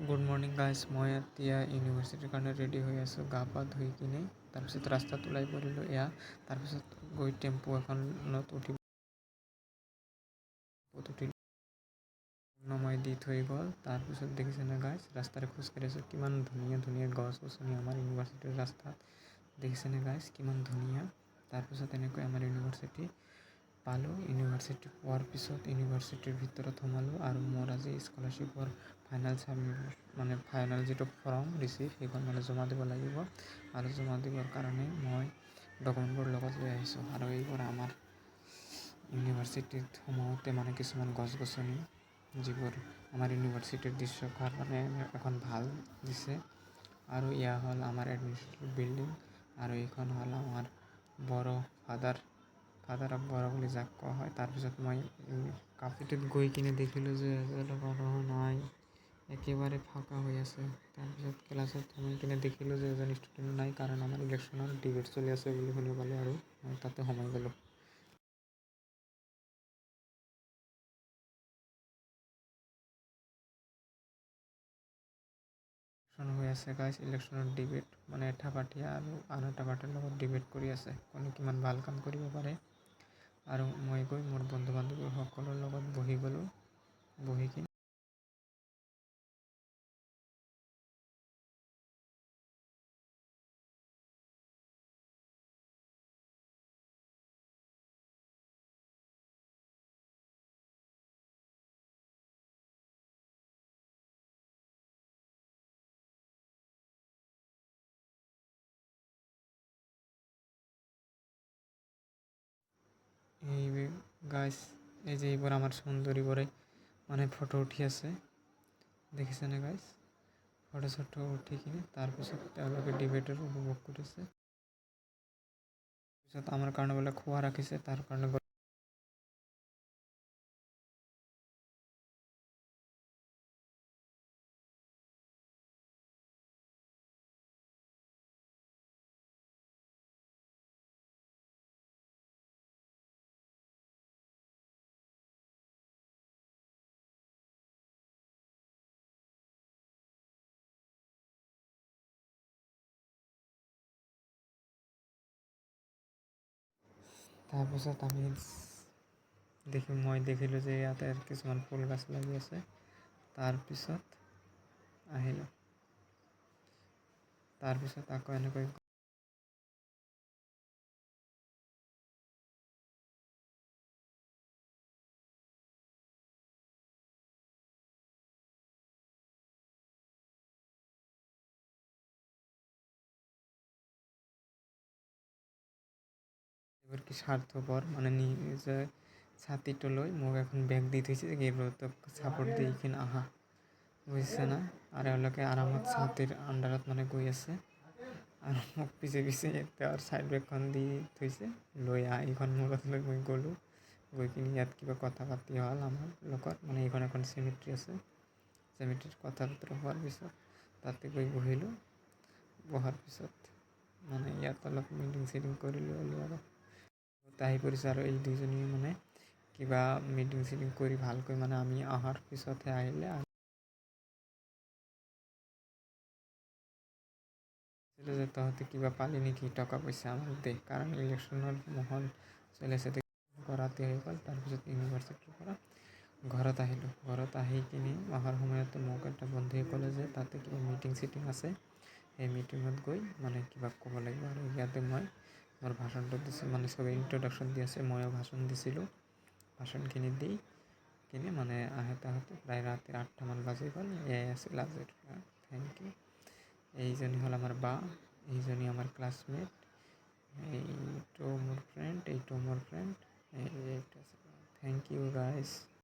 Good morning guys, মই এতিয়া ইউনিভাৰ্চিটিৰ কাৰণে ৰেডি হৈ আছোঁ, গা পা ধুই কিনে। তাৰপিছত ৰাস্তাত ওলাই পৰিলোঁ। তাৰপিছত গৈ টেম্পু এখনত উঠিলোঁ। নমাই দি থৈ গ'ল। তাৰপিছত দেখিছেনে গাইজ, ৰাস্তাৰে খোজকাঢ়ি আছোঁ, কিমান ধুনীয়া ধুনীয়া গছ গছনি আমাৰ ইউনিভাৰ্চিটিৰ ৰাস্তাত। দেখিছেনে গাইজ, কিমান ধুনীয়া। তাৰপিছত এনেকৈ আমাৰ ইউনিভাৰ্চিটি পালোঁ। ইউনিভাৰ্চিটি পোৱাৰ পিছত ইউনিভাৰ্চিটিৰ ভিতৰত সোমালোঁ আৰু মোৰ আজি স্কলাৰশ্বিপৰ ফাইনেল যিটো ফৰ্ম ৰিচিভ সেইখন জমা দিব লাগিব। আৰু জমা দিবৰ কাৰণে মই ডকুমেণ্টবোৰ লগত লৈ আহিছোঁ। আৰু এইবোৰ আমাৰ ইউনিভাৰ্চিটিত সোমাওঁতে কিছুমান গছ গছনি যিবোৰ আমাৰ ইউনিভাৰ্চিটিৰ দৃশ্য কাৰণে এখন ভাল দিছে। আৰু এয়া হ'ল আমাৰ এডমিনিষ্ট্ৰেটিভ বিল্ডিং, আৰু এইখন হ'ল আমাৰ বড়ো ফাদাৰ অফ বড়ো বুলি যাক কোৱা হয়। তাৰপিছত মই কাফেটোত গৈ কিনে দেখিলোঁ যে মানুহ নাই, একেবাৰে ফাঁকা হৈ আছে। তাৰপিছত ক্লাছত সোমাই কিনে দেখিলোঁ যে এজন ষ্টুডেণ্ট নাই, কাৰণ আমাৰ ইলেকশ্যনৰ ডিবেট চলি আছে বুলি শুনি পালোঁ আৰু মই তাতে সোমাই গ'লোঁ। হৈ আছে গাইজ, ইলেকশ্যনৰ ডিবেট এটা পাৰ্টীয়ে আৰু আন এটা পাৰ্টীৰ লগত ডিবেট কৰি আছে, কোনে কিমান ভাল কাম কৰিব পাৰে। আৰু মই গৈ মোৰ বন্ধু বান্ধৱী সকলৰ লগত বহি গ'লোঁ। বহি কিনে এই গাইজ, এই যে এইবোৰ আমাৰ সুন্দৰীবোৰে ফটো উঠি আছে, দেখিছেনে গাইজ। ফটো চটো উঠি কিনে তাৰপিছত তেওঁলোকে ডিবেটৰ উপভোগ কৰিছে। তাৰপিছত আমাৰ কাৰণে বোলে খোৱা ৰাখিছে, তাৰ কাৰণে মই দেখিলোঁ যে ইয়াতে কিছুমান ফুল গছ লাগি আছে। তাৰপিছত আহিলোঁ। তাৰপিছত আকৌ এনেকৈ এইবোৰ কি স্বাৰ্থপৰ, নিজে ছাতিটো লৈ মোক এখন বেগ দি থৈছে, এইবোৰক ছাপোৰ্ট দি কিনে আহা, বুজিছে না। আৰু এওঁলোকে আৰামত ছাতিৰ আণ্ডাৰত গৈ আছে, আৰু মোক পিছে পিছে তেওঁৰ ছাইড বেগখন দি থৈছে, লৈ আহ এইখন মূৰত লৈ মই গ'লোঁ। গৈ কিনে ইয়াত কিবা কথা পাতি হ'ল আমাৰ লগত, এইখন এখন চেমিট্ৰি আছে। চেমিট্ৰিত কথা বতৰা হোৱাৰ পিছত তাতে গৈ বহিলোঁ। বহাৰ পিছত ইয়াত অলপ মিটিং চিটিং কৰিলোঁ আৰু আহি পৰিছে। আৰু এই দুইজনী কিবা মিটিং চিটিং কৰি ভালকৈ আমি অহাৰ পিছতহে আহিলে। যে তহঁতে কিবা পালি নেকি টকা পইচা, আমাক দে, কাৰণ ইলেকশ্যনৰ মহল চলি আছে। ৰাতি হৈ গ'ল। তাৰপিছত ইউনিভাৰ্চিটিৰ পৰা ঘৰত আহিলোঁ। ঘৰত আহি কিনে অহাৰ সময়তে মোক এটা বন্ধুৱে ক'লে যে তাতে কিবা মিটিং চিটিং আছে, সেই মিটিঙত গৈ কিবা ক'ব লাগিব। আৰু ইয়াতে মই মোৰ ভাষণটো দিছোঁ, চবেই ইণ্ট্ৰডাকশ্যন দি আছে, ময়ো ভাষণ দিছিলোঁ। ভাষণখিনি দি কিনে আহোঁতে প্ৰায় ৰাতি 8টামান বাজি গ'ল। এয়াই আছিল আজিৰ। Thank you. এইজনী হ'ল আমাৰ বা, এইজনী আমাৰ ক্লাছমেট, এইটো মোৰ ফ্ৰেণ্ড, এইটো মোৰ ফ্ৰেণ্ড, এইটো থেংক ইউ গাইজ।